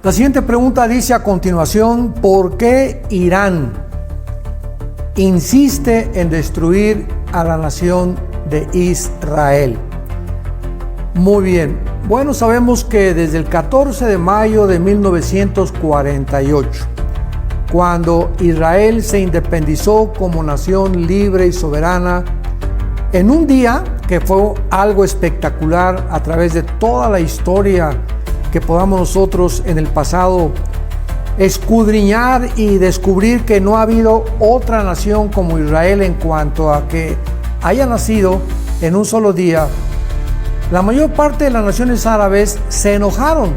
La siguiente pregunta dice a continuación: ¿por qué Irán insiste en destruir a la nación de Israel? Muy bien, bueno, sabemos que desde el 14 de mayo de 1948, cuando Israel se independizó como nación libre y soberana, en un día que fue algo espectacular a través de toda la historia que podamos nosotros en el pasado escudriñar y descubrir que no ha habido otra nación como Israel en cuanto a que haya nacido en un solo día. La mayor parte de las naciones árabes se enojaron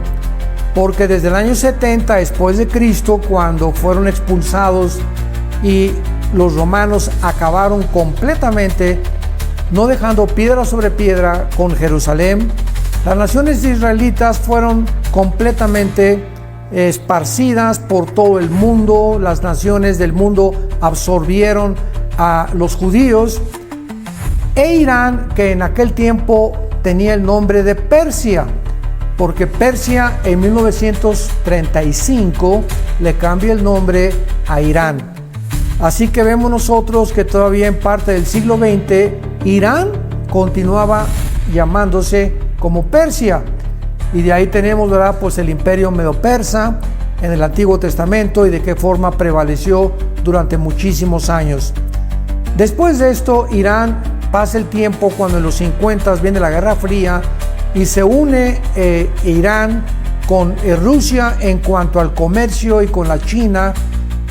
porque desde el año 70 después de Cristo, cuando fueron expulsados y los romanos acabaron completamente, no dejando piedra sobre piedra con Jerusalén, las naciones israelitas fueron completamente esparcidas por todo el mundo. Las naciones del mundo absorbieron a los judíos, e Irán, que en aquel tiempo tenía el nombre de Persia, porque Persia en 1935 le cambia el nombre a Irán. Así que vemos nosotros que todavía en parte del siglo XX Irán continuaba llamándose como Persia, y de ahí tenemos, ¿verdad?, pues el imperio medo-persa en el Antiguo Testamento y de qué forma prevaleció durante muchísimos años. Después de esto, Irán pasa el tiempo cuando en los 50 viene la Guerra Fría y se une Irán con Rusia en cuanto al comercio, y con la China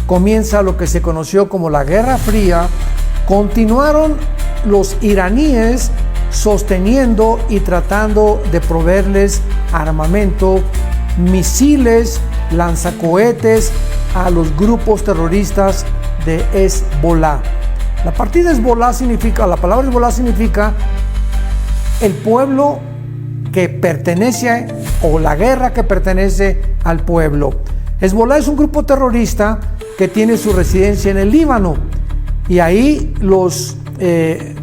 comienza lo que se conoció como la Guerra Fría. Continuaron los iraníes sosteniendo y tratando de proveerles armamento, misiles, lanzacohetes a los grupos terroristas de Hezbollah. La palabra Hezbollah significa el pueblo que pertenece, o la guerra que pertenece al pueblo. Hezbollah es un grupo terrorista que tiene su residencia en el Líbano, y ahí los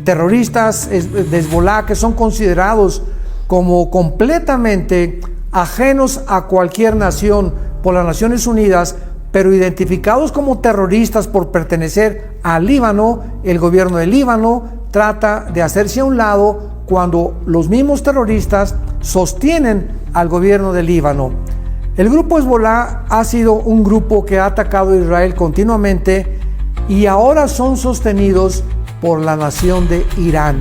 terroristas de Hezbollah, que son considerados como completamente ajenos a cualquier nación por las Naciones Unidas, pero identificados como terroristas por pertenecer al Líbano, el gobierno del Líbano trata de hacerse a un lado cuando los mismos terroristas sostienen al gobierno del Líbano. El grupo Hezbollah ha sido un grupo que ha atacado a Israel continuamente, y ahora son sostenidos por la nación de Irán.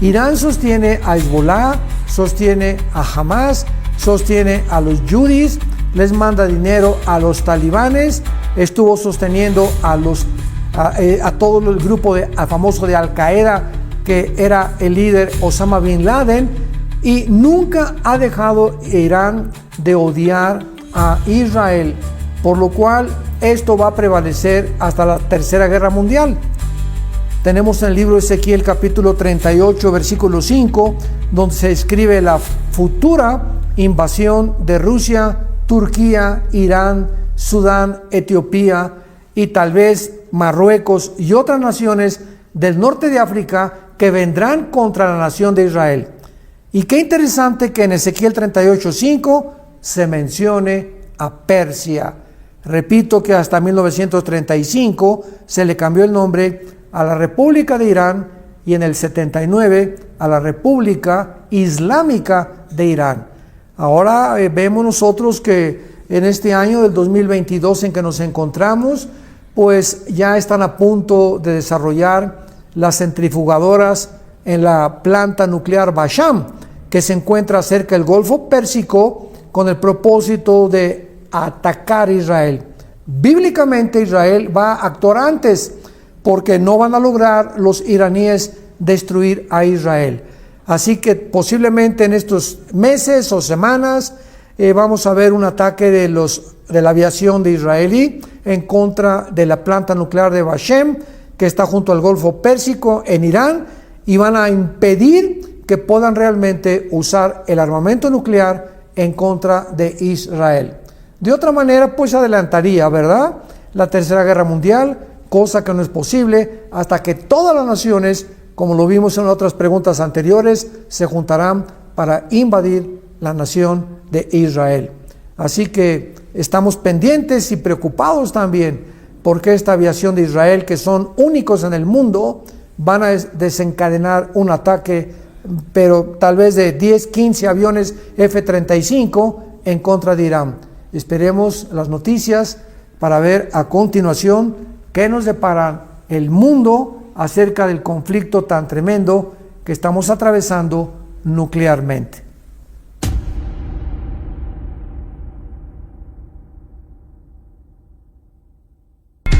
Irán sostiene a Hezbollah, sostiene a Hamas, sostiene a los yudis, les manda dinero a los talibanes, estuvo sosteniendo a todo el grupo famoso de Al Qaeda, que era el líder Osama Bin Laden, y nunca ha dejado Irán de odiar a Israel, por lo cual esto va a prevalecer hasta la Tercera Guerra Mundial. Tenemos en el libro de Ezequiel capítulo 38 versículo 5, donde se escribe la futura invasión de Rusia, Turquía, Irán, Sudán, Etiopía y tal vez Marruecos y otras naciones del norte de África que vendrán contra la nación de Israel. Y qué interesante que en Ezequiel 38:5 se mencione a Persia. Repito que hasta 1935 se le cambió el nombre a la República de Irán, y en el 79 a la República Islámica de Irán. Ahora vemos nosotros que en este año del 2022 en que nos encontramos, pues ya están a punto de desarrollar las centrifugadoras en la planta nuclear Basham, que se encuentra cerca del Golfo Pérsico, con el propósito de atacar a Israel. Bíblicamente Israel va a actuar antes, porque no van a lograr los iraníes destruir a Israel. Así que posiblemente en estos meses o semanas vamos a ver un ataque de la aviación de israelí en contra de la planta nuclear de Bashem, que está junto al Golfo Pérsico en Irán, y van a impedir que puedan realmente usar el armamento nuclear en contra de Israel. De otra manera, pues adelantaría, ¿verdad?, la Tercera Guerra Mundial, cosa que no es posible hasta que todas las naciones, como lo vimos en otras preguntas anteriores, se juntarán para invadir la nación de Israel. Así que estamos pendientes y preocupados también porque esta aviación de Israel, que son únicos en el mundo, van a desencadenar un ataque, pero tal vez de 10, 15 aviones F-35 en contra de Irán. Esperemos las noticias para ver a continuación qué nos depara el mundo acerca del conflicto tan tremendo que estamos atravesando nuclearmente.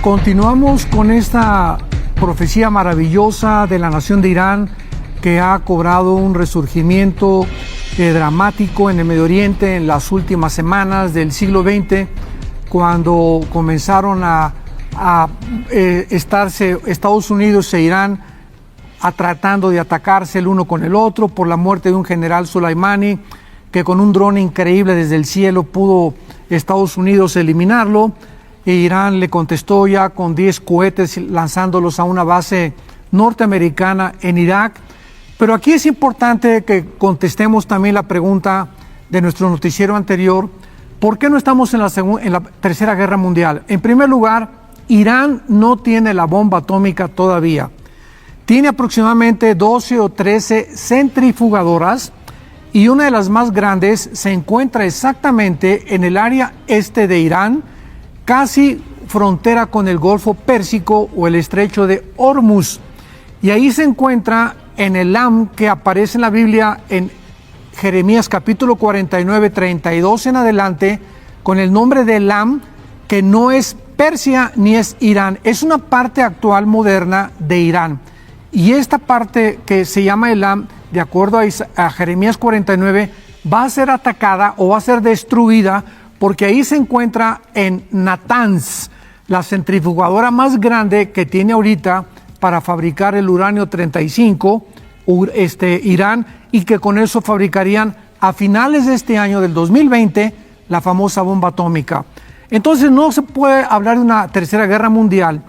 Continuamos con esta profecía maravillosa de la nación de Irán, que ha cobrado un resurgimiento dramático en el Medio Oriente en las últimas semanas del siglo XX, cuando comenzaron a estarse Estados Unidos e Irán tratando de atacarse el uno con el otro por la muerte de un general Soleimani, que con un dron increíble desde el cielo pudo Estados Unidos eliminarlo. E Irán le contestó ya con 10 cohetes lanzándolos a una base norteamericana en Irak. Pero aquí es importante que contestemos también la pregunta de nuestro noticiero anterior: ¿por qué no estamos en la Tercera Guerra Mundial? En primer lugar, Irán no tiene la bomba atómica todavía. Tiene aproximadamente 12 o 13 centrifugadoras, y una de las más grandes se encuentra exactamente en el área este de Irán, casi frontera con el Golfo Pérsico o el Estrecho de Hormuz. Y ahí se encuentra en el Lam, que aparece en la Biblia en Jeremías capítulo 49, 32 en adelante, con el nombre de Lam, que no es Persia ni es Irán, es una parte actual moderna de Irán. Y esta parte que se llama Elam, de acuerdo a Jeremías 49, va a ser atacada o va a ser destruida, porque ahí se encuentra en Natanz, la centrifugadora más grande que tiene ahorita para fabricar el uranio 35, Irán, y que con eso fabricarían a finales de este año del 2020 la famosa bomba atómica. Entonces no se puede hablar de una tercera guerra mundial,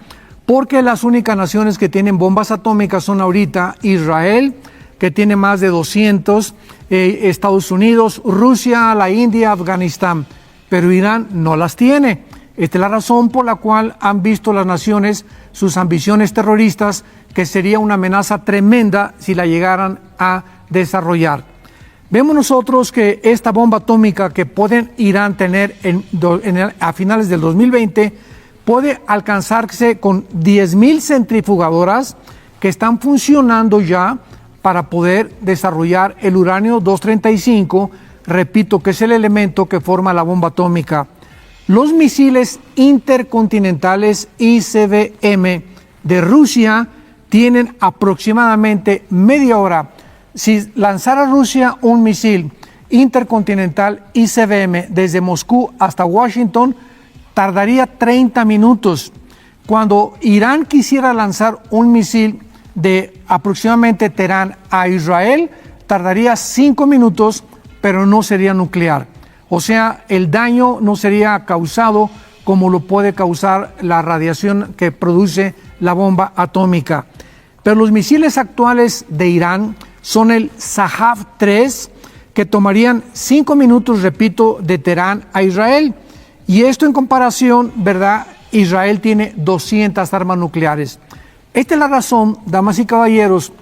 porque las únicas naciones que tienen bombas atómicas son ahorita Israel, que tiene más de 200, Estados Unidos, Rusia, la India, Afganistán, pero Irán no las tiene. Esta es la razón por la cual han visto las naciones sus ambiciones terroristas, que sería una amenaza tremenda si la llegaran a desarrollar. Vemos nosotros que esta bomba atómica que puede Irán tener a finales del 2020 puede alcanzarse con 10,000 centrifugadoras que están funcionando ya para poder desarrollar el uranio 235, repito, que es el elemento que forma la bomba atómica. Los misiles intercontinentales ICBM de Rusia tienen aproximadamente media hora. Si lanzara Rusia un misil intercontinental ICBM desde Moscú hasta Washington, tardaría 30 minutos. Cuando Irán quisiera lanzar un misil de aproximadamente Teherán a Israel, tardaría 5 minutos, pero no sería nuclear. O sea, el daño no sería causado como lo puede causar la radiación que produce la bomba atómica. Pero los misiles actuales de Irán son el Sahab-3, que tomarían 5 minutos, repito, de Teherán a Israel. Y esto en comparación, ¿verdad? Israel tiene 200 armas nucleares. Esta es la razón, damas y caballeros,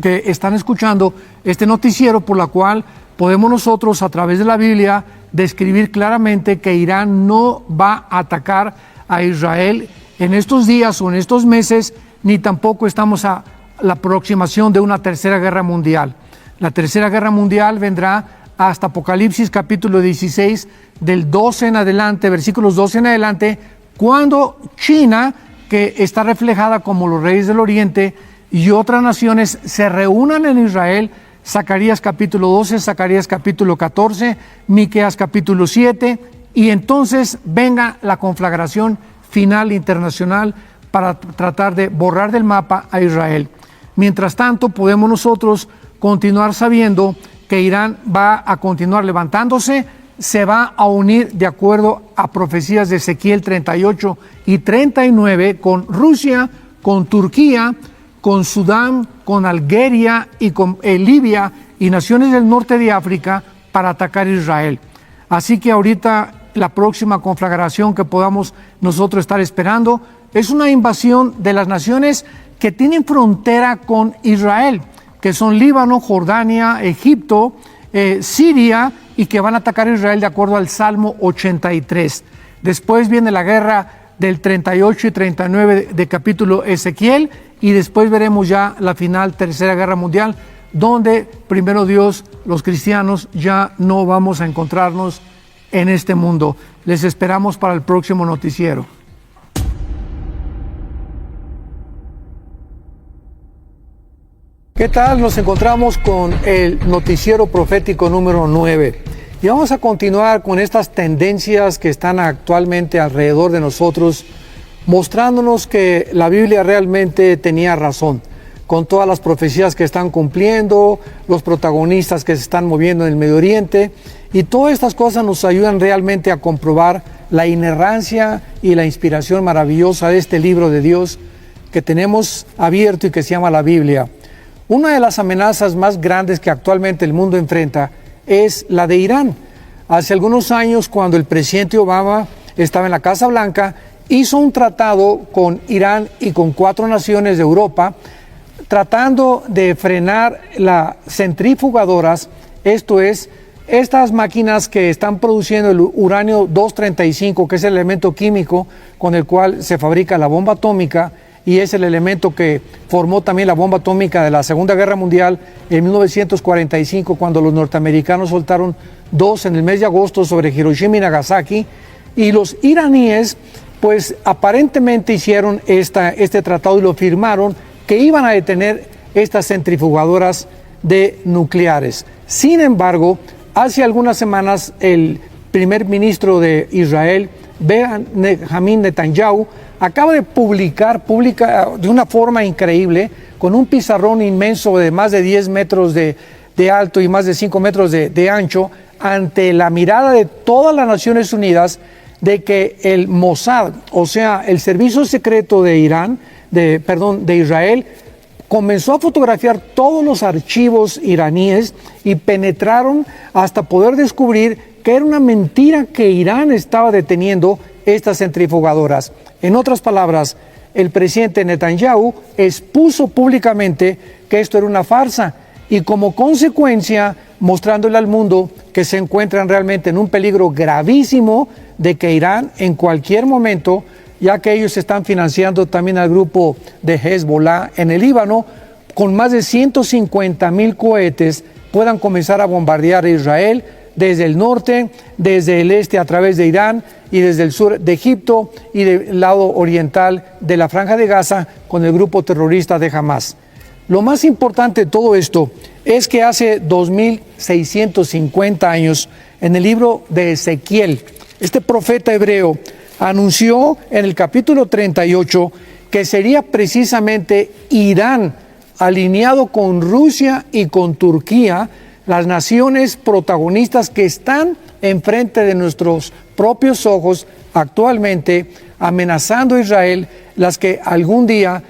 que están escuchando este noticiero, por la cual podemos nosotros, a través de la Biblia, describir claramente que Irán no va a atacar a Israel en estos días o en estos meses, ni tampoco estamos a la aproximación de una tercera guerra mundial. La tercera guerra mundial vendrá hasta Apocalipsis capítulo 16, del 12 en adelante, versículos 12 en adelante, cuando China, que está reflejada como los reyes del Oriente, y otras naciones se reúnan en Israel. Zacarías capítulo 12, Zacarías capítulo 14, Miqueas capítulo 7, y entonces venga la conflagración final internacional para tratar de borrar del mapa a Israel. Mientras tanto, podemos nosotros continuar sabiendo que Irán va a continuar levantándose, se va a unir de acuerdo a profecías de Ezequiel 38 y 39 con Rusia, con Turquía, con Sudán, con Algeria y con Libia y naciones del norte de África para atacar a Israel. Así que ahorita la próxima conflagración que podamos nosotros estar esperando. Es una invasión de las naciones que tienen frontera con Israel, que son Líbano, Jordania, Egipto, Siria, y que van a atacar a Israel de acuerdo al Salmo 83. Después viene la guerra del 38 y 39 de capítulo Ezequiel, y después veremos ya la final, Tercera Guerra Mundial, donde primero Dios, los cristianos, ya no vamos a encontrarnos en este mundo. Les esperamos para el próximo noticiero. ¿Qué tal? Nos encontramos con el noticiero profético número 9. Y vamos a continuar con estas tendencias que están actualmente alrededor de nosotros, mostrándonos que la Biblia realmente tenía razón, con todas las profecías que están cumpliendo, los protagonistas que se están moviendo en el Medio Oriente, y todas estas cosas nos ayudan realmente a comprobar la inerrancia y la inspiración maravillosa de este libro de Dios que tenemos abierto y que se llama la Biblia. Una de las amenazas más grandes que actualmente el mundo enfrenta es la de Irán. Hace algunos años, cuando el presidente Obama estaba en la Casa Blanca, hizo un tratado con Irán y con 4 naciones de Europa, tratando de frenar las centrifugadoras, esto es, estas máquinas que están produciendo el uranio 235, que es el elemento químico con el cual se fabrica la bomba atómica, y es el elemento que formó también la bomba atómica de la Segunda Guerra Mundial en 1945, cuando los norteamericanos soltaron 2 en el mes de agosto sobre Hiroshima y Nagasaki, y los iraníes pues aparentemente hicieron este tratado y lo firmaron, que iban a detener estas centrifugadoras de nucleares. Sin embargo, hace algunas semanas el primer ministro de Israel, Benjamin Netanyahu, acaba de publica de una forma increíble, con un pizarrón inmenso de más de 10 metros de alto y más de 5 metros de ancho, ante la mirada de todas las Naciones Unidas, de que el Mossad, o sea, el servicio secreto de Israel, comenzó a fotografiar todos los archivos iraníes y penetraron hasta poder descubrir que era una mentira que Irán estaba deteniendo estas centrifugadoras. En otras palabras, el presidente Netanyahu expuso públicamente que esto era una farsa, y como consecuencia mostrándole al mundo que se encuentran realmente en un peligro gravísimo de que Irán en cualquier momento, ya que ellos están financiando también al grupo de Hezbollah en el Líbano, con más de 150,000 cohetes puedan comenzar a bombardear a Israel desde el norte, desde el este a través de Irán, y desde el sur de Egipto y del lado oriental de la Franja de Gaza con el grupo terrorista de Hamas. Lo más importante de todo esto es que hace 2650 años, en el libro de Ezequiel, este profeta hebreo anunció en el capítulo 38 que sería precisamente Irán, alineado con Rusia y con Turquía, las naciones protagonistas que están enfrente de nuestros propios ojos actualmente, amenazando a Israel, las que algún día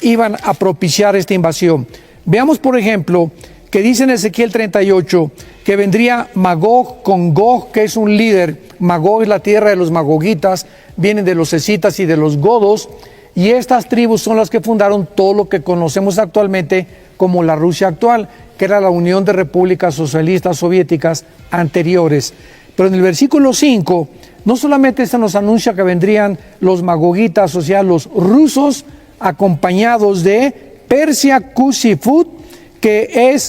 iban a propiciar esta invasión. Veamos, por ejemplo, que dice en Ezequiel 38 que vendría Magog con Gog, que es un líder. Magog es la tierra de los magogitas, vienen de los escitas y de los godos, y estas tribus son las que fundaron todo lo que conocemos actualmente como la Rusia actual, que era la Unión de Repúblicas Socialistas Soviéticas anteriores. Pero en el versículo 5, no solamente se nos anuncia que vendrían los magogitas, o sea, los rusos, acompañados de Persia, Cus y Fut, que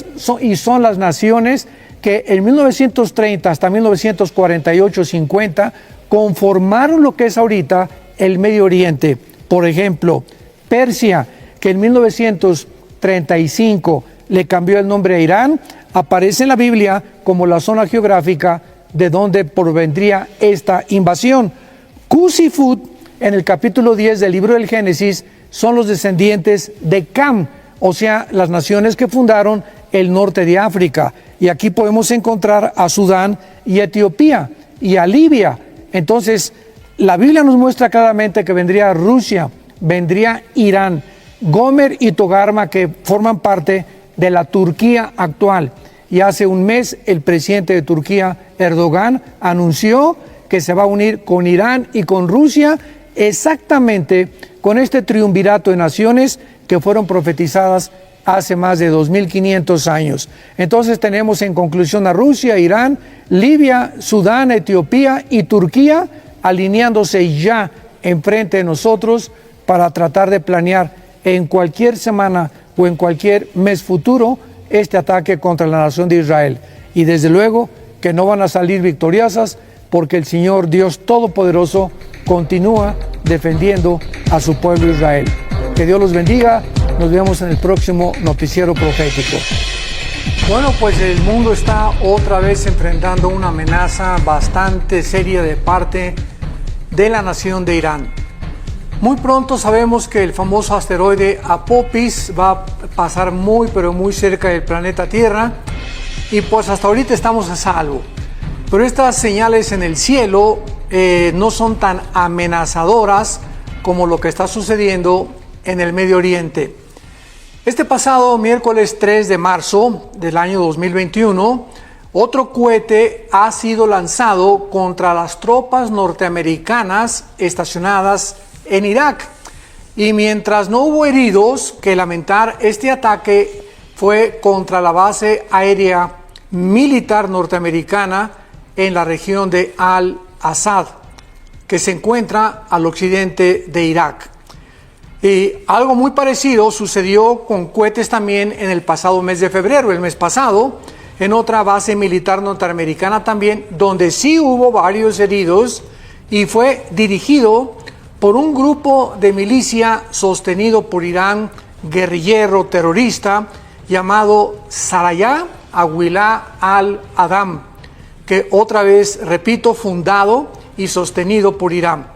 son las naciones que en 1930 hasta 1948-50 conformaron lo que es ahorita el Medio Oriente. Por ejemplo, Persia, que en 1935 le cambió el nombre a Irán, aparece en la Biblia como la zona geográfica de donde provendría esta invasión. Cus y Fut, en el capítulo 10 del libro del Génesis, son los descendientes de Cam, o sea, las naciones que fundaron el norte de África. Y aquí podemos encontrar a Sudán y Etiopía y a Libia. Entonces, la Biblia nos muestra claramente que vendría Rusia, vendría Irán, Gomer y Togarma, que forman parte de la Turquía actual. Y hace un mes el presidente de Turquía, Erdogan, anunció que se va a unir con Irán y con Rusia, exactamente con este triunvirato de naciones que fueron profetizadas hace más de 2500 años. Entonces tenemos en conclusión a Rusia, Irán, Libia, Sudán, Etiopía y Turquía alineándose ya enfrente de nosotros para tratar de planear en cualquier semana o en cualquier mes futuro este ataque contra la nación de Israel. Y desde luego que no van a salir victoriosas porque el Señor Dios Todopoderoso continúa defendiendo a su pueblo Israel. Que Dios los bendiga. Nos vemos en el próximo noticiero profético. Bueno, pues el mundo está otra vez enfrentando una amenaza bastante seria de parte de la nación de Irán. Muy pronto sabemos que el famoso asteroide Apophis va a pasar muy pero muy cerca del planeta Tierra y pues hasta ahorita estamos a salvo. Pero estas señales en el cielo no son tan amenazadoras como lo que está sucediendo en el Medio Oriente. Este pasado miércoles 3 de marzo del año 2021, otro cohete ha sido lanzado contra las tropas norteamericanas estacionadas en Irak. Y mientras no hubo heridos que lamentar, este ataque fue contra la base aérea militar norteamericana en la región de Al-Assad, que se encuentra al occidente de Irak. Y algo muy parecido sucedió con cohetes también en el pasado mes de febrero, el mes pasado, en otra base militar norteamericana también, donde sí hubo varios heridos y fue dirigido por un grupo de milicia sostenido por Irán, guerrillero terrorista, llamado Saraya Aguilá al-Adham, que otra vez, repito, fundado y sostenido por Irán.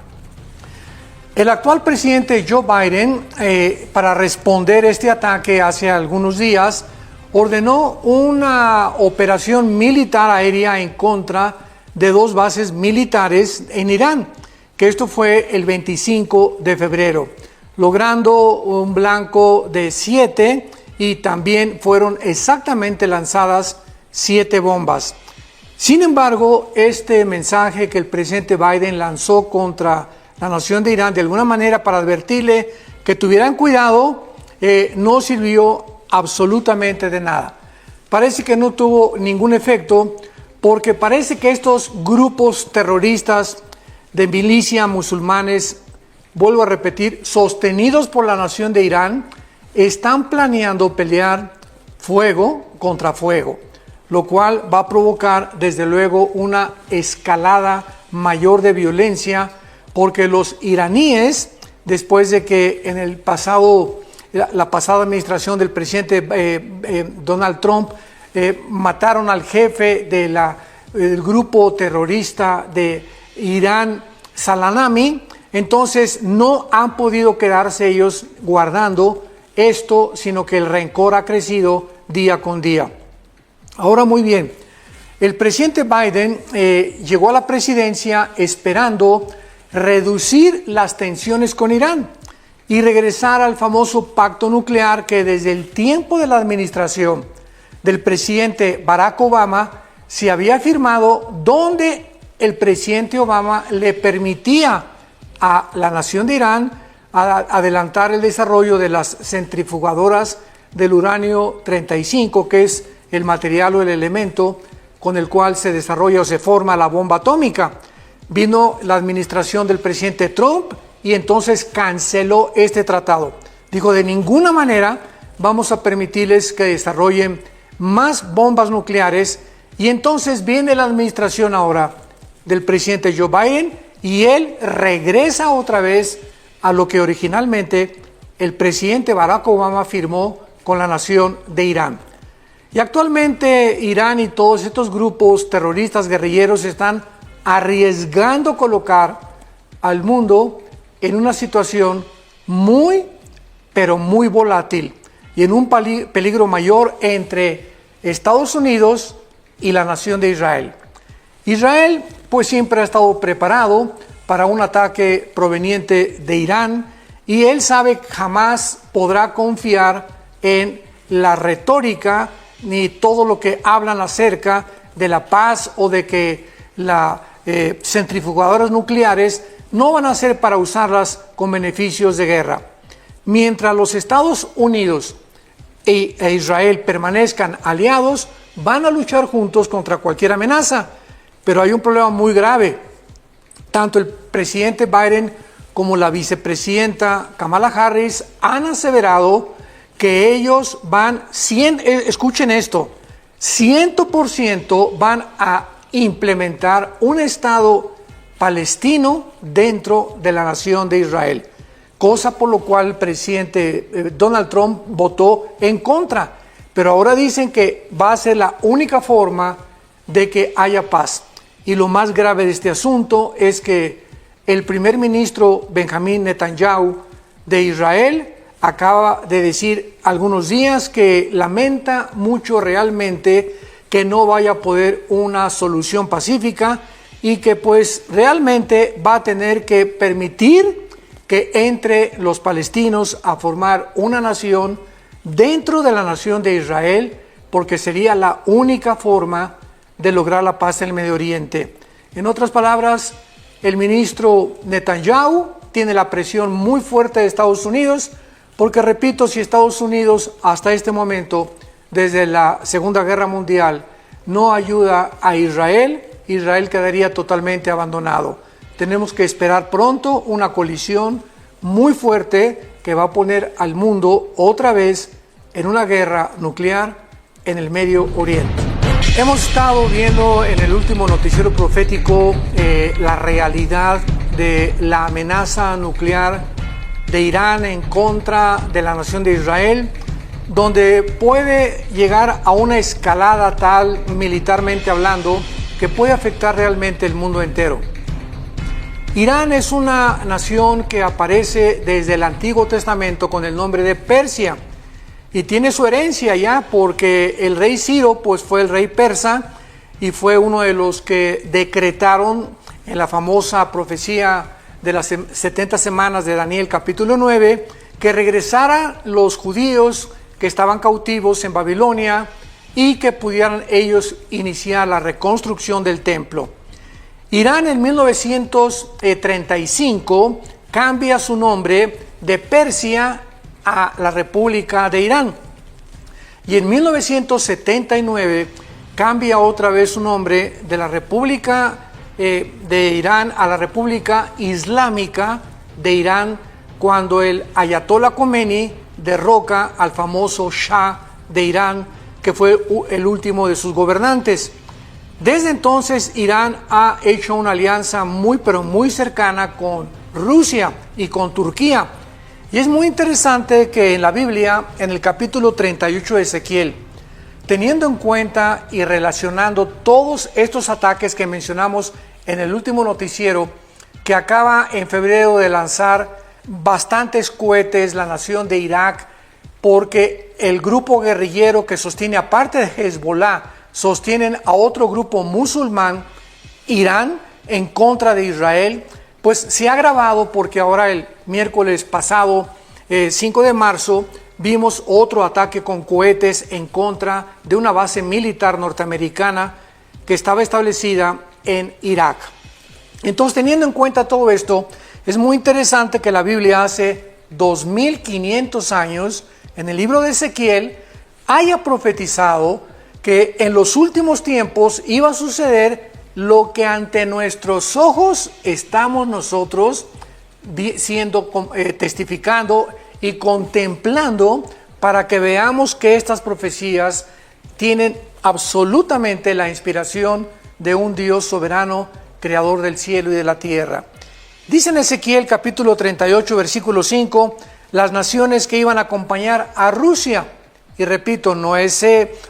El actual presidente Joe Biden, para responder a este ataque hace algunos días, ordenó una operación militar aérea en contra de dos bases militares en Irán, que esto fue el 25 de febrero, logrando un blanco de 7 y también fueron exactamente lanzadas 7 bombas. Sin embargo, este mensaje que el presidente Biden lanzó contra la nación de Irán, de alguna manera para advertirle que tuvieran cuidado, no sirvió absolutamente de nada. Parece que no tuvo ningún efecto porque parece que estos grupos terroristas de milicia musulmanes, vuelvo a repetir, sostenidos por la nación de Irán, están planeando pelear fuego contra fuego, lo cual va a provocar desde luego una escalada mayor de violencia, porque los iraníes, después de que en el pasado, la pasada administración del presidente Donald Trump, mataron al jefe del grupo terrorista de Irán, Salanami, entonces no han podido quedarse ellos guardando esto, sino que el rencor ha crecido día con día. Ahora muy bien, el presidente Biden llegó a la presidencia esperando reducir las tensiones con Irán y regresar al famoso pacto nuclear que desde el tiempo de la administración del presidente Barack Obama se había firmado, donde el presidente Obama le permitía a la nación de Irán adelantar el desarrollo de las centrifugadoras del uranio 35, que es el material o el elemento con el cual se desarrolla o se forma la bomba atómica. Vino la administración del presidente Trump y entonces canceló este tratado. Dijo, de ninguna manera vamos a permitirles que desarrollen más bombas nucleares. Y entonces viene la administración ahora del presidente Joe Biden y él regresa otra vez a lo que originalmente el presidente Barack Obama firmó con la nación de Irán. Y actualmente Irán y todos estos grupos terroristas guerrilleros están arriesgando colocar al mundo en una situación muy, pero muy volátil y en un peligro mayor entre Estados Unidos y la nación de Israel. Israel pues siempre ha estado preparado para un ataque proveniente de Irán y él sabe que jamás podrá confiar en la retórica ni todo lo que hablan acerca de la paz o de que centrifugadoras nucleares no van a ser para usarlas con beneficios de guerra. Mientras los Estados Unidos e Israel permanezcan aliados, van a luchar juntos contra cualquier amenaza. Pero hay un problema muy grave. Tanto el presidente Biden como la vicepresidenta Kamala Harris han aseverado que ellos van, escuchen esto, 100% van a implementar un Estado palestino dentro de la nación de Israel, cosa por lo cual el presidente Donald Trump votó en contra, pero ahora dicen que va a ser la única forma de que haya paz. Y lo más grave de este asunto es que el primer ministro Benjamín Netanyahu de Israel acaba de decir algunos días que lamenta mucho realmente que no vaya a poder una solución pacífica y que pues realmente va a tener que permitir que entre los palestinos a formar una nación dentro de la nación de Israel, porque sería la única forma de lograr la paz en el Medio Oriente. En otras palabras, el ministro Netanyahu tiene la presión muy fuerte de Estados Unidos, porque repito, si Estados Unidos hasta este momento, desde la Segunda Guerra Mundial, no ayuda a Israel, Israel quedaría totalmente abandonado. Tenemos que esperar pronto una colisión muy fuerte que va a poner al mundo otra vez en una guerra nuclear en el Medio Oriente. Hemos estado viendo en el último noticiero profético la realidad de la amenaza nuclear de Irán en contra de la nación de Israel, donde puede llegar a una escalada tal, militarmente hablando, que puede afectar realmente el mundo entero. Irán es una nación que aparece desde el Antiguo Testamento con el nombre de Persia y tiene su herencia ya porque el rey Ciro pues fue el rey persa y fue uno de los que decretaron en la famosa profecía de las 70 semanas de Daniel capítulo 9 que regresaran los judíos que estaban cautivos en Babilonia y que pudieran ellos iniciar la reconstrucción del templo. Irán en 1935 cambia su nombre de Persia a la República de Irán. Y en 1979 cambia otra vez su nombre de la República de Irán a la República Islámica de Irán, cuando el Ayatollah Khomeini derroca al famoso Shah de Irán, que fue el último de sus gobernantes. Desde entonces Irán ha hecho una alianza muy pero muy cercana con Rusia y con Turquía. Y es muy interesante que en la Biblia, en el capítulo 38 de Ezequiel, teniendo en cuenta y relacionando todos estos ataques que mencionamos en el último noticiero, que acaba en febrero de lanzar bastantes cohetes la nación de Irak, porque el grupo guerrillero que sostiene, aparte de Hezbollah, sostienen a otro grupo musulmán, Irán, en contra de Israel, pues se ha agravado porque ahora el miércoles pasado, 5 de marzo, vimos otro ataque con cohetes en contra de una base militar norteamericana que estaba establecida en Irak. Entonces, teniendo en cuenta todo esto, es muy interesante que la Biblia hace 2500 años, en el libro de Ezequiel, haya profetizado que en los últimos tiempos iba a suceder lo que ante nuestros ojos estamos nosotros testificando y contemplando, para que veamos que estas profecías tienen absolutamente la inspiración de un Dios soberano, creador del cielo y de la tierra. Dice en Ezequiel capítulo 38, versículo 5, las naciones que iban a acompañar a Rusia. Y repito, no es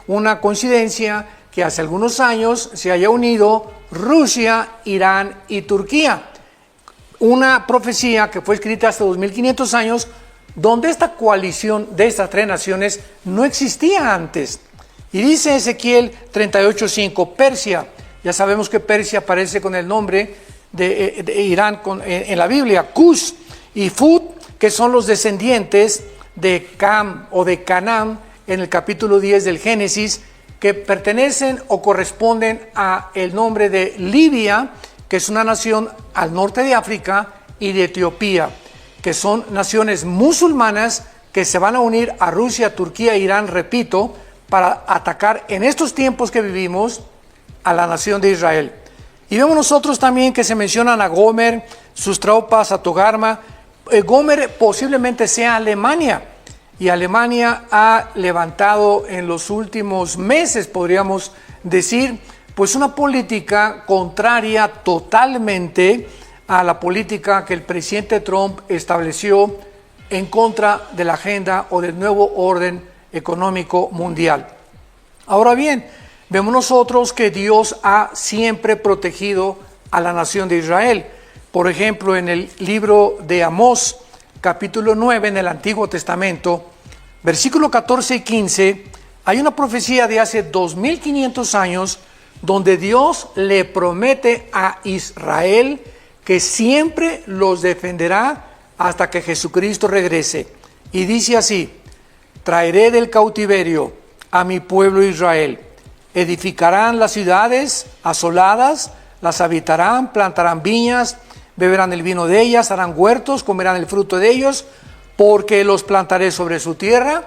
una coincidencia que hace algunos años se haya unido Rusia, Irán y Turquía. Una profecía que fue escrita hace 2500 años, donde esta coalición de estas tres naciones no existía antes. Y dice Ezequiel 38:5, Persia. Ya sabemos que Persia aparece con el nombre de Irán en la Biblia, Cus y Fud, que son los descendientes de Cam o de Canaán en el capítulo 10 del Génesis, que pertenecen o corresponden a el nombre de Libia, que es una nación al norte de África, y de Etiopía, que son naciones musulmanas que se van a unir a Rusia, Turquía e Irán, repito, para atacar en estos tiempos que vivimos a la nación de Israel. Y vemos nosotros también que se mencionan a Gomer, sus tropas, a Togarma. Gomer posiblemente sea Alemania, y Alemania ha levantado en los últimos meses, podríamos decir, pues una política contraria totalmente a la política que el presidente Trump estableció en contra de la agenda o del nuevo orden económico mundial. Ahora bien, vemos nosotros que Dios ha siempre protegido a la nación de Israel. Por ejemplo, en el libro de Amós, capítulo 9, en el Antiguo Testamento, versículo 14 y 15, hay una profecía de hace 2500 años donde Dios le promete a Israel que siempre los defenderá hasta que Jesucristo regrese. Y dice así: traeré del cautiverio a mi pueblo Israel, edificarán las ciudades asoladas, las habitarán, plantarán viñas, beberán el vino de ellas, harán huertos, comerán el fruto de ellos, porque los plantaré sobre su tierra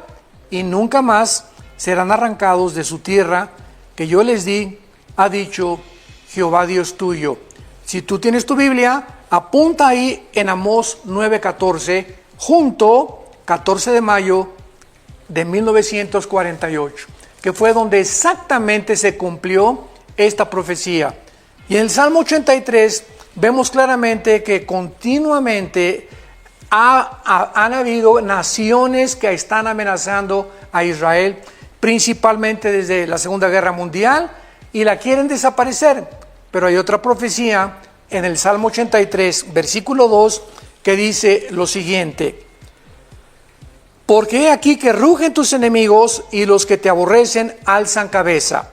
y nunca más serán arrancados de su tierra que yo les di, ha dicho Jehová Dios tuyo. Si tú tienes tu Biblia, apunta ahí en Amós 9:14, junto 14 de mayo de 1948, que fue donde exactamente se cumplió esta profecía. Y en el Salmo 83 vemos claramente que continuamente han habido naciones que están amenazando a Israel, principalmente desde la Segunda Guerra Mundial, y la quieren desaparecer. Pero hay otra profecía en el Salmo 83, versículo 2, que dice lo siguiente: porque he aquí que rugen tus enemigos y los que te aborrecen alzan cabeza.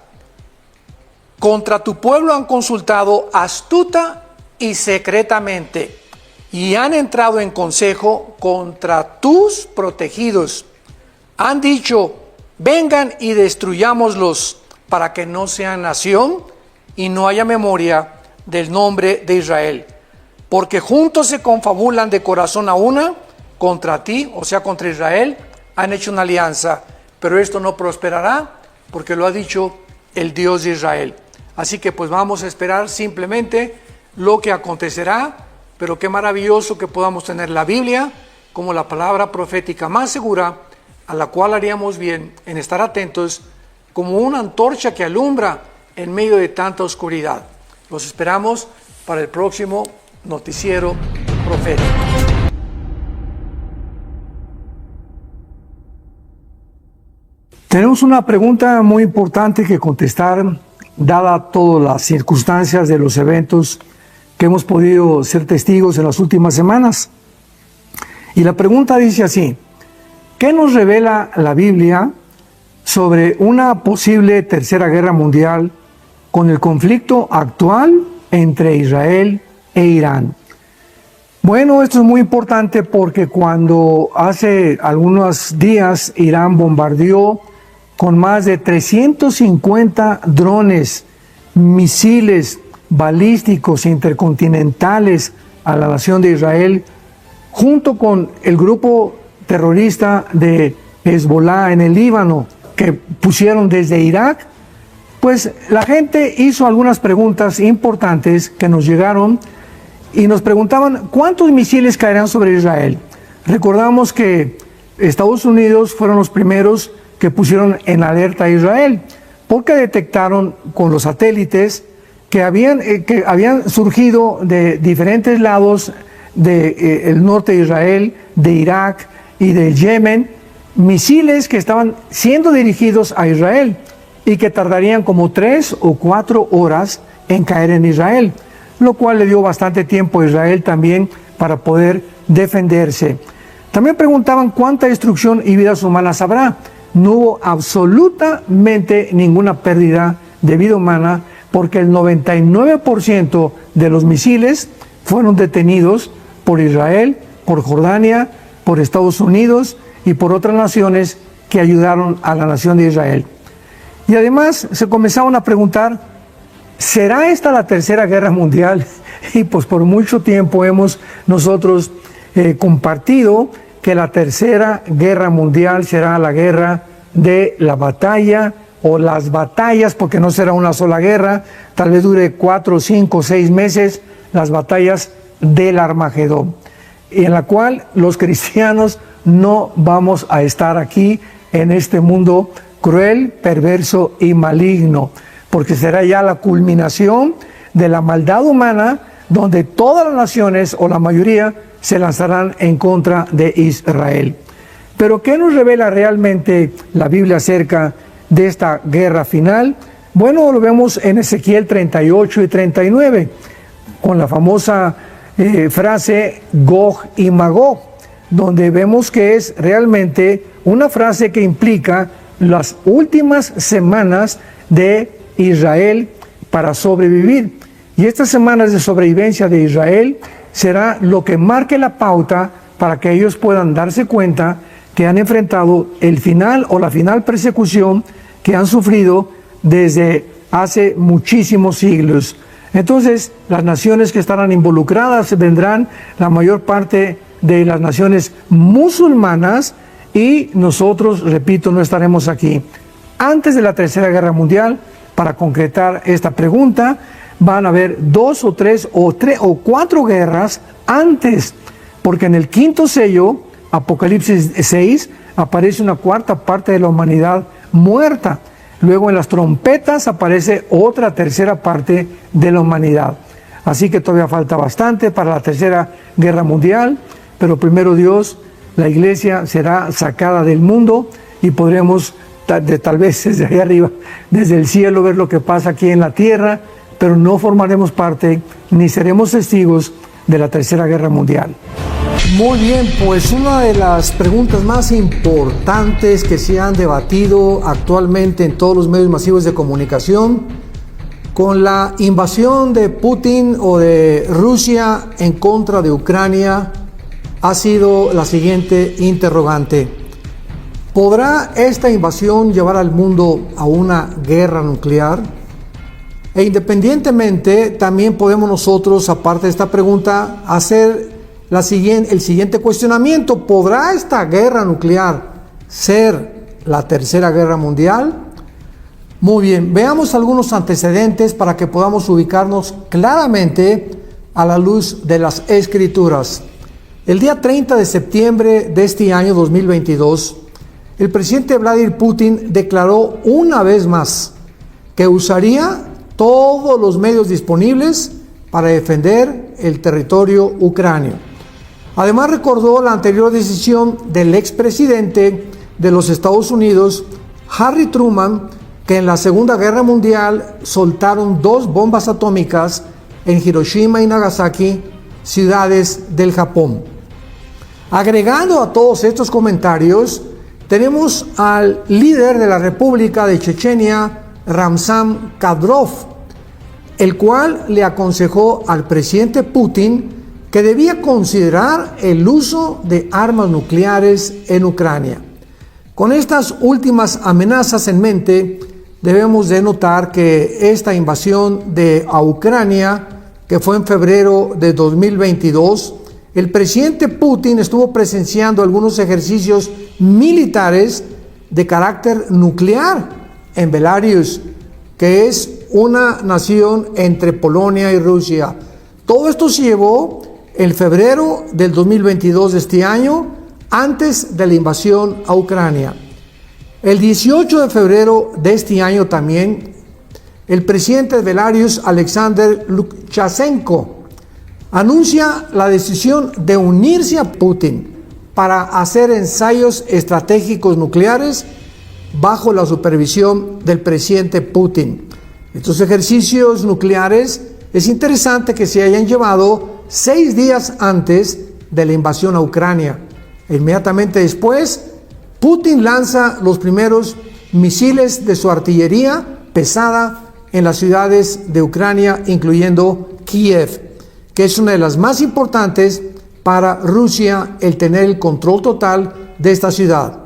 Contra tu pueblo han consultado astuta y secretamente, y han entrado en consejo contra tus protegidos. Han dicho: vengan y destruyámoslos, para que no sean nación y no haya memoria del nombre de Israel. Porque juntos se confabulan de corazón a una contra ti, o sea, contra Israel, han hecho una alianza, pero esto no prosperará, porque lo ha dicho el Dios de Israel. Así que pues vamos a esperar simplemente lo que acontecerá, pero qué maravilloso que podamos tener la Biblia como la palabra profética más segura, a la cual haríamos bien en estar atentos como una antorcha que alumbra en medio de tanta oscuridad. Los esperamos para el próximo noticiero profético. Tenemos una pregunta muy importante que contestar, dada todas las circunstancias de los eventos que hemos podido ser testigos en las últimas semanas. Y la pregunta dice así: ¿qué nos revela la Biblia sobre una posible tercera guerra mundial con el conflicto actual entre Israel e Irán? Bueno, esto es muy importante porque cuando hace algunos días Irán bombardeó con más de 350 drones, misiles balísticos intercontinentales a la nación de Israel, junto con el grupo terrorista de Hezbollah en el Líbano, que pusieron desde Irak, pues la gente hizo algunas preguntas importantes que nos llegaron y nos preguntaban cuántos misiles caerán sobre Israel. Recordamos que Estados Unidos fueron los primeros que pusieron en alerta a Israel, porque detectaron con los satélites que habían surgido de diferentes lados del norte de Israel, de Irak y de Yemen, misiles que estaban siendo dirigidos a Israel y que tardarían como 3 o 4 horas en caer en Israel, lo cual le dio bastante tiempo a Israel también para poder defenderse. También preguntaban cuánta destrucción y vidas humanas habrá. No hubo absolutamente ninguna pérdida de vida humana, porque el 99% de los misiles fueron detenidos por Israel, por Jordania, por Estados Unidos y por otras naciones que ayudaron a la nación de Israel. Y además se comenzaron a preguntar ¿Será esta la tercera guerra mundial? Y pues por mucho tiempo hemos nosotros compartido que la tercera guerra mundial será la guerra de la batalla o las batallas, porque no será una sola guerra, tal vez dure 4, 5, 6 meses, las batallas del Armagedón, en la cual los cristianos no vamos a estar aquí en este mundo cruel, perverso y maligno, porque será ya la culminación de la maldad humana, donde todas las naciones o la mayoría se lanzarán en contra de Israel. Pero ¿qué nos revela realmente la Biblia acerca de esta guerra final? Bueno, lo vemos en Ezequiel 38 y 39, con la famosa frase Gog y Magog, donde vemos que es realmente una frase que implica las últimas semanas de Israel para sobrevivir. Y estas semanas de sobrevivencia de Israel será lo que marque la pauta para que ellos puedan darse cuenta que han enfrentado el final o la final persecución que han sufrido desde hace muchísimos siglos. Entonces, las naciones que estarán involucradas vendrán la mayor parte de las naciones musulmanas, y nosotros, repito, no estaremos aquí. Antes de la Tercera Guerra Mundial, para concretar esta pregunta, van a haber 2 o 3 o 4 guerras antes, porque en el quinto sello, Apocalipsis 6, aparece una cuarta parte de la humanidad muerta. Luego en las trompetas aparece otra tercera parte de la humanidad. Así que todavía falta bastante para la Tercera Guerra Mundial, pero primero Dios, la iglesia será sacada del mundo y podremos tal vez desde ahí arriba, desde el cielo, ver lo que pasa aquí en la tierra, pero no formaremos parte ni seremos testigos de la Tercera Guerra Mundial. Muy bien, pues una de las preguntas más importantes que se han debatido actualmente en todos los medios masivos de comunicación, con la invasión de Putin o de Rusia en contra de Ucrania, ha sido la siguiente interrogante: ¿podrá esta invasión llevar al mundo a una guerra nuclear? E independientemente, también podemos nosotros, aparte de esta pregunta, hacer el siguiente cuestionamiento: ¿podrá esta guerra nuclear ser la Tercera Guerra Mundial? Muy bien, veamos algunos antecedentes para que podamos ubicarnos claramente a la luz de las Escrituras. El día 30 de septiembre de este año 2022, el presidente Vladimir Putin declaró una vez más que usaría todos los medios disponibles para defender el territorio ucranio. Además, recordó la anterior decisión del expresidente de los Estados Unidos, Harry Truman, que en la Segunda Guerra Mundial soltaron 2 bombas atómicas en Hiroshima y Nagasaki, ciudades del Japón. Agregando a todos estos comentarios, tenemos al líder de la República de Chechenia, Ramzan Kadyrov, el cual le aconsejó al presidente Putin que debía considerar el uso de armas nucleares en Ucrania. Con estas últimas amenazas en mente, debemos de notar que esta invasión a Ucrania, que fue en febrero de 2022, el presidente Putin estuvo presenciando algunos ejercicios militares de carácter nuclear en Belarus, que es una nación entre Polonia y Rusia. Todo esto se llevó en febrero del 2022 de este año, antes de la invasión a Ucrania. El 18 de febrero de este año también, el presidente de Belarus, Alexander Lukashenko, anuncia la decisión de unirse a Putin para hacer ensayos estratégicos nucleares bajo la supervisión del presidente Putin. Estos ejercicios nucleares es interesante que se hayan llevado 6 días antes de la invasión a Ucrania. Inmediatamente después, Putin lanza los primeros misiles de su artillería pesada en las ciudades de Ucrania, incluyendo Kiev, que es una de las más importantes para Rusia el tener el control total de esta ciudad.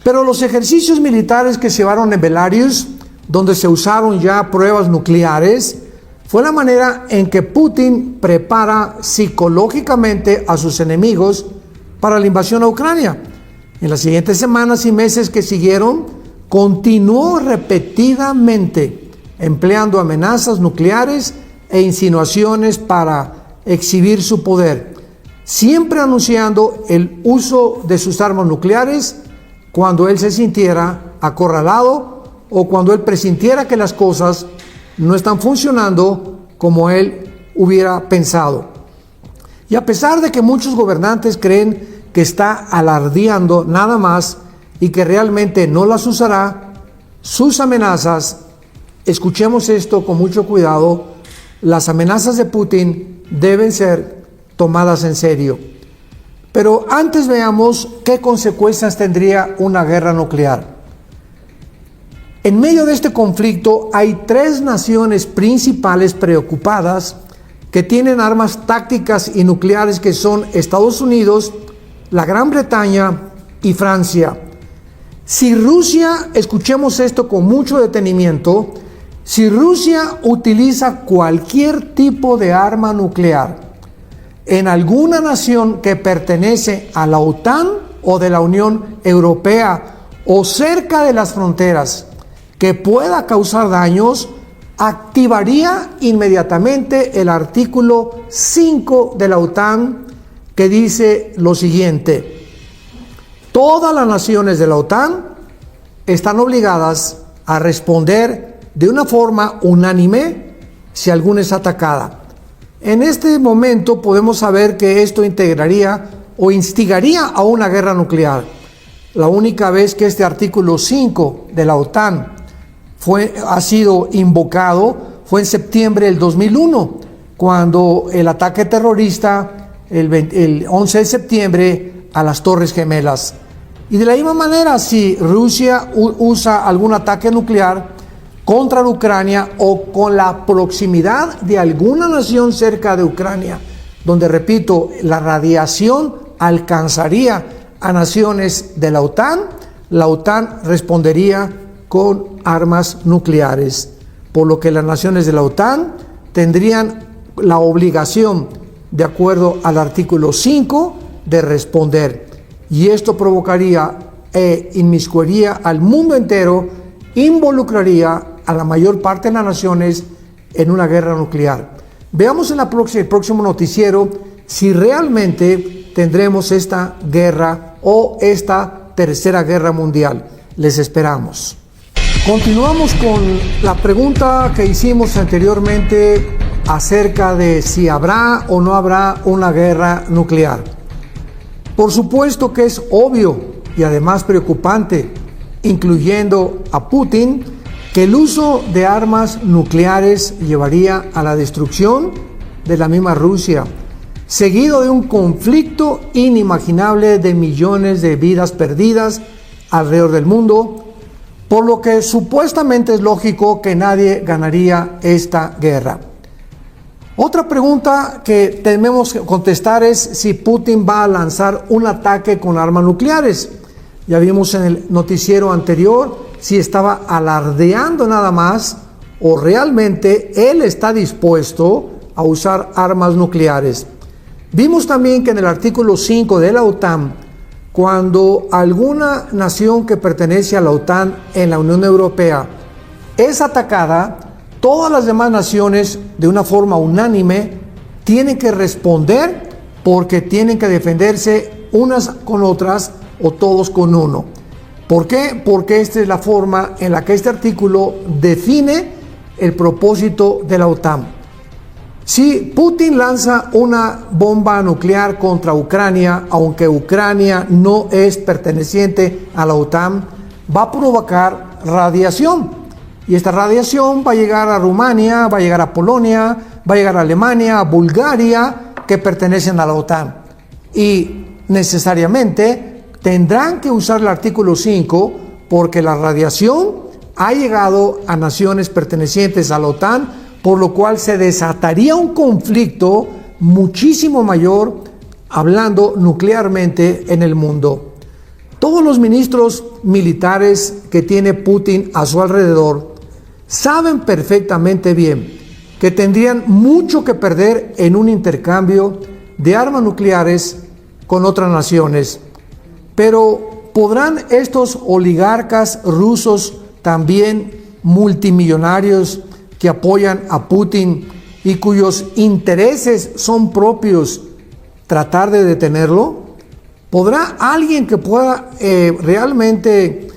Pero los ejercicios militares que se llevaron en Belarus donde se usaron ya pruebas nucleares, fue la manera en que Putin prepara psicológicamente a sus enemigos para la invasión a Ucrania. En las siguientes semanas y meses que siguieron, continuó repetidamente empleando amenazas nucleares e insinuaciones para exhibir su poder, siempre anunciando el uso de sus armas nucleares cuando él se sintiera acorralado o cuando él presintiera que las cosas no están funcionando como él hubiera pensado. Y a pesar de que muchos gobernantes creen que está alardeando nada más y que realmente no las usará, sus amenazas, escuchemos esto con mucho cuidado, las amenazas de Putin deben ser tomadas en serio. Pero antes veamos qué consecuencias tendría una guerra nuclear. En medio de este conflicto hay tres naciones principales preocupadas que tienen armas tácticas y nucleares, que son Estados Unidos, la Gran Bretaña y Francia. Si Rusia, escuchemos esto con mucho detenimiento, si Rusia utiliza cualquier tipo de arma nuclear en alguna nación que pertenece a la OTAN o de la Unión Europea o cerca de las fronteras que pueda causar daños, activaría inmediatamente el artículo 5 de la OTAN, que dice lo siguiente: todas las naciones de la OTAN están obligadas a responder de una forma unánime si alguna es atacada. En este momento podemos saber que esto integraría o instigaría a una guerra nuclear. La única vez que este artículo 5 de la OTAN ha sido invocado fue en septiembre del 2001, cuando el ataque terrorista el 11 de septiembre a las Torres Gemelas. Y de la misma manera, si Rusia usa algún ataque nuclear contra Ucrania o con la proximidad de alguna nación cerca de Ucrania, donde, repito, la radiación alcanzaría a naciones de la OTAN respondería con armas nucleares, por lo que las naciones de la OTAN tendrían la obligación, de acuerdo al artículo 5, de responder. Y esto provocaría e inmiscuiría al mundo entero, involucraría a la mayor parte de las naciones en una guerra nuclear. Veamos en el próximo noticiero si realmente tendremos esta guerra o esta tercera guerra mundial. Les esperamos. Continuamos con la pregunta que hicimos anteriormente acerca de si habrá o no habrá una guerra nuclear. Por supuesto que es obvio y además preocupante, incluyendo a Putin, que el uso de armas nucleares llevaría a la destrucción de la misma Rusia, seguido de un conflicto inimaginable de millones de vidas perdidas alrededor del mundo, por lo que supuestamente es lógico que nadie ganaría esta guerra. Otra pregunta que tenemos que contestar es si Putin va a lanzar un ataque con armas nucleares. Ya vimos en el noticiero anterior si estaba alardeando nada más o realmente él está dispuesto a usar armas nucleares. Vimos también que en el artículo 5 de la OTAN, cuando alguna nación que pertenece a la OTAN en la Unión Europea es atacada, todas las demás naciones de una forma unánime tienen que responder, porque tienen que defenderse unas con otras o todos con uno. ¿Por qué? Porque esta es la forma en la que este artículo define el propósito de la OTAN. Si Putin lanza una bomba nuclear contra Ucrania, aunque Ucrania no es perteneciente a la OTAN, va a provocar radiación. Y esta radiación va a llegar a Rumania, va a llegar a Polonia, va a llegar a Alemania, a Bulgaria, que pertenecen a la OTAN. Y necesariamente tendrán que usar el artículo 5 porque la radiación ha llegado a naciones pertenecientes a la OTAN, por lo cual se desataría un conflicto muchísimo mayor, hablando nuclearmente, en el mundo. Todos los ministros militares que tiene Putin a su alrededor saben perfectamente bien que tendrían mucho que perder en un intercambio de armas nucleares con otras naciones. Pero ¿podrán estos oligarcas rusos, también multimillonarios, que apoyan a Putin y cuyos intereses son propios, tratar de detenerlo? ¿Podrá alguien que pueda realmente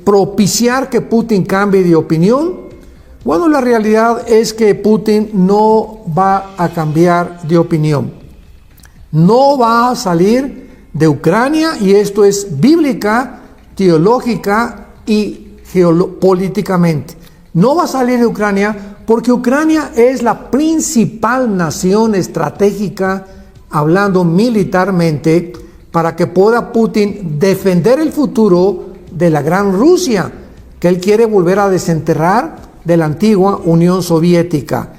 propiciar que Putin cambie de opinión? Bueno, la realidad es que Putin no va a cambiar de opinión. No va a salir de Ucrania, y esto es bíblica, teológica y geopolíticamente. No va a salir de Ucrania porque Ucrania es la principal nación estratégica, hablando militarmente, para que pueda Putin defender el futuro de la gran Rusia, que él quiere volver a desenterrar de la antigua Unión Soviética.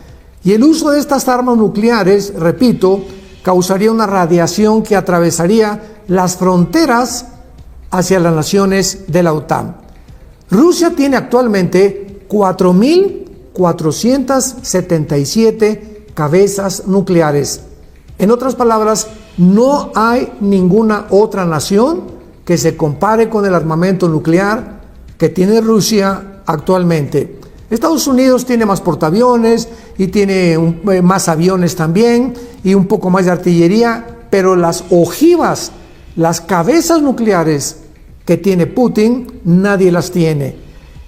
Y el uso de estas armas nucleares, repito, causaría una radiación que atravesaría las fronteras hacia las naciones de la OTAN. Rusia tiene actualmente 4.477 cabezas nucleares. En otras palabras, no hay ninguna otra nación que se compare con el armamento nuclear que tiene Rusia actualmente. Estados Unidos tiene más portaaviones y tiene más aviones también y un poco más de artillería, pero las ojivas, las cabezas nucleares que tiene Putin, nadie las tiene.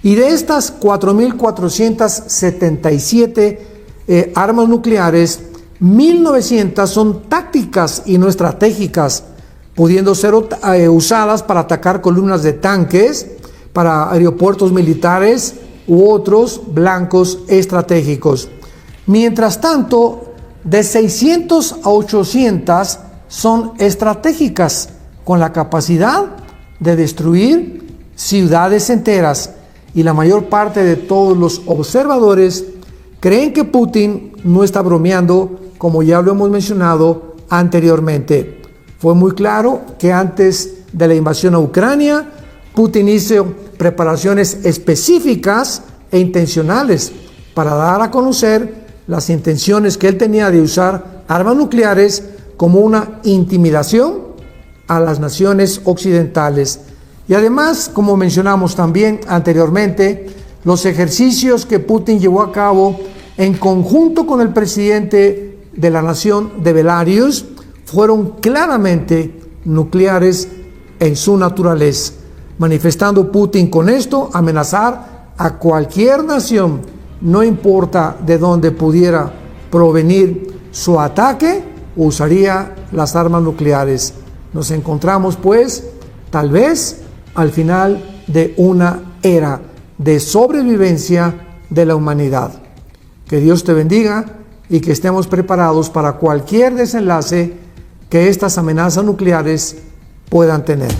Y de estas 4.477 armas nucleares, 1.900 son tácticas y no estratégicas, pudiendo ser usadas para atacar columnas de tanques, para aeropuertos militares u otros blancos estratégicos. Mientras tanto, de 600 a 800 son estratégicas, con la capacidad de destruir ciudades enteras, y la mayor parte de todos los observadores creen que Putin no está bromeando, como ya lo hemos mencionado anteriormente. Fue muy claro que antes de la invasión a Ucrania, Putin hizo preparaciones específicas e intencionales para dar a conocer las intenciones que él tenía de usar armas nucleares como una intimidación a las naciones occidentales. Y además, como mencionamos también anteriormente, los ejercicios que Putin llevó a cabo en conjunto con el presidente de la nación de Belarus fueron claramente nucleares en su naturaleza, manifestando Putin con esto amenazar a cualquier nación, no importa de dónde pudiera provenir su ataque, usaría las armas nucleares. Nos encontramos pues, tal vez, al final de una era de sobrevivencia de la humanidad. Que Dios te bendiga y que estemos preparados para cualquier desenlace que estas amenazas nucleares puedan tener.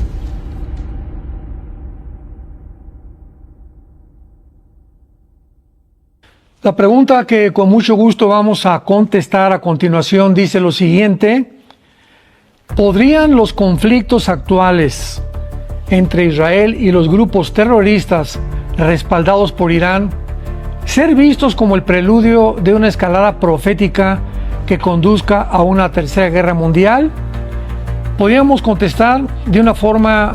La pregunta que con mucho gusto vamos a contestar a continuación dice lo siguiente: ¿podrían los conflictos actuales entre Israel y los grupos terroristas respaldados por Irán ser vistos como el preludio de una escalada profética que conduzca a una tercera guerra mundial? Podríamos contestar de una forma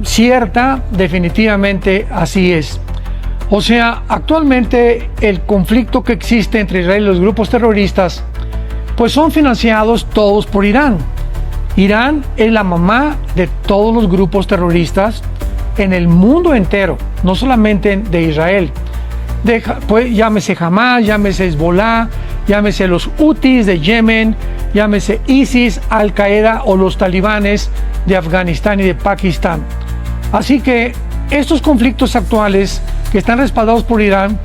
cierta, definitivamente así es. O sea, actualmente el conflicto que existe entre Israel y los grupos terroristas, pues son financiados todos por Irán. Irán es la mamá de todos los grupos terroristas en el mundo entero, no solamente de Israel. Pues, llámese Hamas, llámese Hezbollah, llámese los Houthis de Yemen, llámese ISIS, Al Qaeda o los talibanes de Afganistán y de Pakistán. Así que estos conflictos actuales que están respaldados por Irán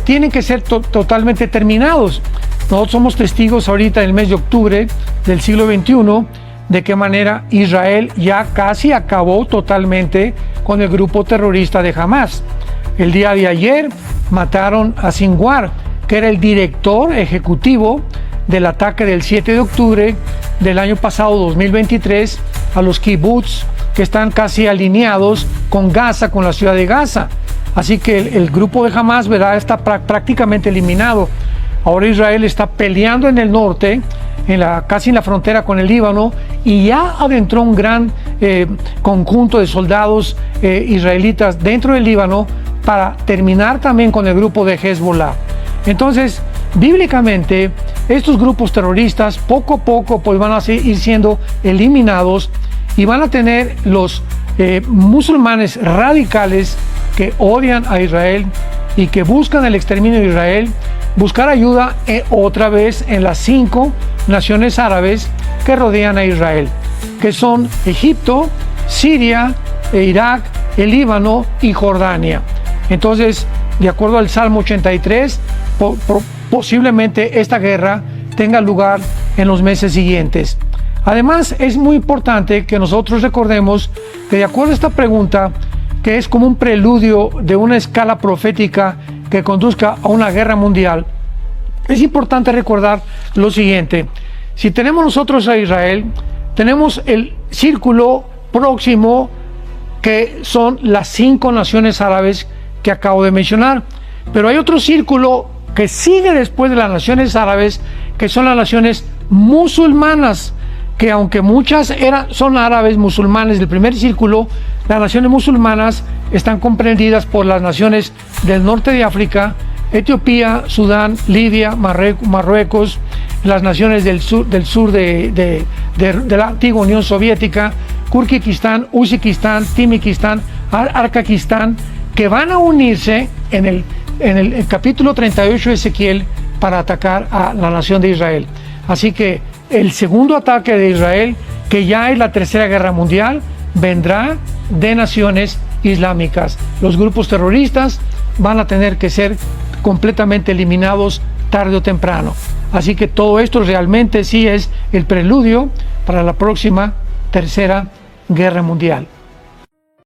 tienen que ser totalmente terminados. Nosotros somos testigos ahorita en el mes de octubre del siglo XXI de qué manera Israel ya casi acabó totalmente con el grupo terrorista de Hamas. El día de ayer mataron a Sinwar, que era el director ejecutivo del ataque del 7 de octubre del año pasado, 2023, a los kibbutz que están casi alineados con Gaza, con la ciudad de Gaza. Así que el grupo de Hamas, ¿verdad?, está prácticamente eliminado. Ahora Israel está peleando en el norte, casi en la frontera con el Líbano, y ya adentró un gran conjunto de soldados israelitas dentro del Líbano para terminar también con el grupo de Hezbollah. Entonces, bíblicamente, estos grupos terroristas poco a poco pues van a ir siendo eliminados y van a tener los musulmanes radicales que odian a Israel y que buscan el exterminio de Israel, buscar ayuda otra vez en las 5 naciones árabes que rodean a Israel, que son Egipto, Siria, Irak, el Líbano y Jordania. Entonces, de acuerdo al Salmo 83, posiblemente esta guerra tenga lugar en los meses siguientes. Además, es muy importante que nosotros recordemos que, de acuerdo a esta pregunta, que es como un preludio de una escala profética que conduzca a una guerra mundial, es importante recordar lo siguiente: si tenemos nosotros a Israel, tenemos el círculo próximo que son las 5 naciones árabes que acabo de mencionar, pero hay otro círculo que sigue después de las naciones árabes, que son las naciones musulmanas, que aunque muchas son árabes musulmanes del primer círculo, las naciones musulmanas están comprendidas por las naciones del norte de África, Etiopía, Sudán, Libia, Marruecos, las naciones del sur de la antigua Unión Soviética, Kirguistán, Uzbekistán, Timikistán, Arcakistán, que van a unirse en el capítulo 38 de Ezequiel para atacar a la nación de Israel. Así que el segundo ataque de Israel, que ya es la tercera guerra mundial, vendrá de naciones islámicas. Los grupos terroristas van a tener que ser completamente eliminados tarde o temprano. Así que todo esto realmente sí es el preludio para la próxima tercera guerra mundial.